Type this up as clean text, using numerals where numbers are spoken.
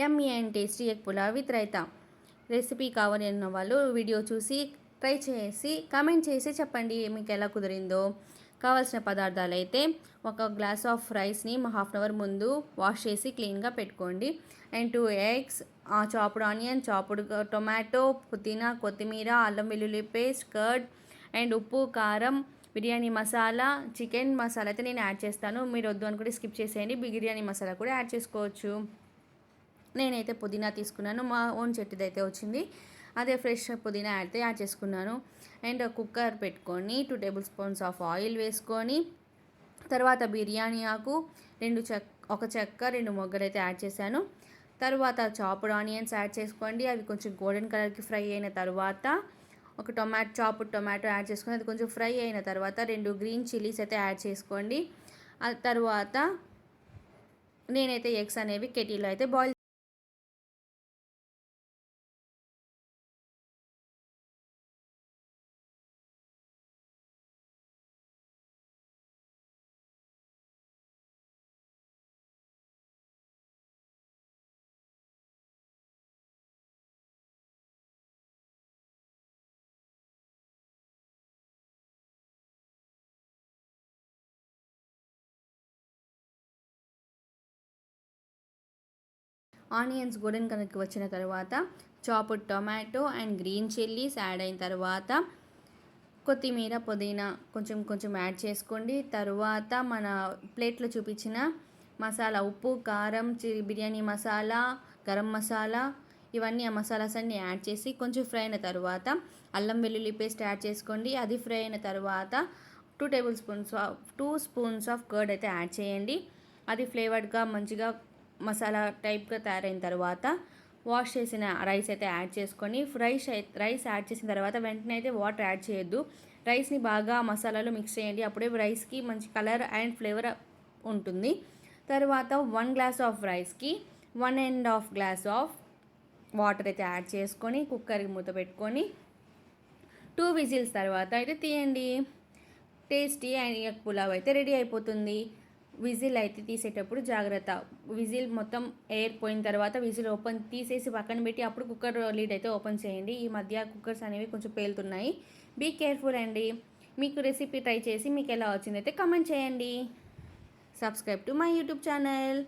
Yummy and tasty egg pulao with raita. Recipe కావాలి అన్న వాళ్ళు వీడియో చూసి ట్రై చేసి కామెంట్ చేసి చెప్పండి మీకు ఎలా కుదిరిందో. కావాల్సిన పదార్థాలు అయితే ఒక గ్లాస్ ఆఫ్ రైస్ని హాఫ్ అన్ అవర్ ముందు వాష్ చేసి క్లీన్గా పెట్టుకోండి. And 2 eggs, chopped onion, chopped tomato, పుదీనా, కొత్తిమీర, అల్లం వెల్లుల్లి పేస్ట్, కర్డ్ అండ్ ఉప్పు, కారం, బిర్యానీ మసాలా, చికెన్ మసాలా అయితే నేను యాడ్ చేస్తాను. మీరు వద్దు అనుకుంటే స్కిప్ చేసేయండి. బిర్యానీ మసాలా కూడా యాడ్ చేసుకోవచ్చు. నేనైతే పుదీనా తీసుకున్నాను, మా ఓన్ చెట్టుదైతే వచ్చింది, అదే ఫ్రెష్ పుదీనా అయితే యాడ్ చేసుకున్నాను. అండ్ కుక్కర్ పెట్టుకొని 2 టేబుల్ స్పూన్స్ ఆఫ్ ఆయిల్ వేసుకొని తర్వాత బిర్యానీ ఆకు, ఒక చెక్క, 2 మొగ్గలు అయితే యాడ్ చేశాను. తర్వాత చాప్డ్ ఆనియన్స్ యాడ్ చేసుకోండి. అవి కొంచెం గోల్డెన్ కలర్కి ఫ్రై అయిన తర్వాత ఒక చాప్డ్ టొమాటో యాడ్ చేసుకొని అది కొంచెం ఫ్రై అయిన తర్వాత 2 గ్రీన్ చిల్లీస్ అయితే యాడ్ చేసుకోండి. ఆ తర్వాత నేనైతే ఎగ్స్ అనేవి కెటిల్లో అయితే బాయిల్ ఆనియన్స్ గోల్డెన్ కలర్కి వచ్చిన తర్వాత chopped tomato and green chillies add అయిన తర్వాత కొత్తిమీర, పుదీనా కొంచెం కొంచెం యాడ్ చేసుకోండి. తర్వాత మన ప్లేట్లో చూపించిన మసాలా, ఉప్పు, కారం, బిర్యానీ మసాలా, గరం మసాలా, ఇవన్నీ ఆ మసాలాస్ అన్నీ యాడ్ చేసి కొంచెం ఫ్రై అయిన తర్వాత అల్లం వెల్లుల్లి పేస్ట్ యాడ్ చేసుకోండి. అది ఫ్రై అయిన తర్వాత 2 స్పూన్స్ ఆఫ్ కర్డ్ అయితే యాడ్ చేయండి. అది ఫ్లేవర్డ్గా మంచిగా మసాలా టైప్గా తయారైన తర్వాత వాష్ చేసిన రైస్ అయితే యాడ్ చేసుకొని రైస్ యాడ్ చేసిన తర్వాత వెంటనే అయితే వాటర్ యాడ్ చేయొద్దు. రైస్ని బాగా మసాలాలో మిక్స్ చేయండి, అప్పుడే రైస్కి మంచి కలర్ అండ్ ఫ్లేవర్ ఉంటుంది. తర్వాత 1 గ్లాస్ ఆఫ్ రైస్కి 1.5 గ్లాస్ ఆఫ్ వాటర్ అయితే యాడ్ చేసుకొని కుక్కర్కి మూత పెట్టుకొని 2 విజిల్స్ తర్వాత అయితే తీయండి. టేస్టీ అండ్ ఎగ్ పులావ్ అయితే రెడీ అయిపోతుంది. విజిల్ అయితే తీసేటప్పుడు జాగ్రత్త, విజిల్ మొత్తం ఎయిర్ పోయిన తర్వాత విజిల్ తీసేసి పక్కన పెట్టి అప్పుడు కుక్కర్ లీడ్ అయితే ఓపెన్ చేయండి. ఈ మధ్య కుక్కర్స్ అనేవి కొంచెం పేలుతున్నాయి, బీ కేర్ఫుల్ అండి. మీకు రెసిపీ ట్రై చేసి మీకు ఎలా వచ్చిందైతే కామెంట్ చేయండి. Subscribe to my YouTube channel.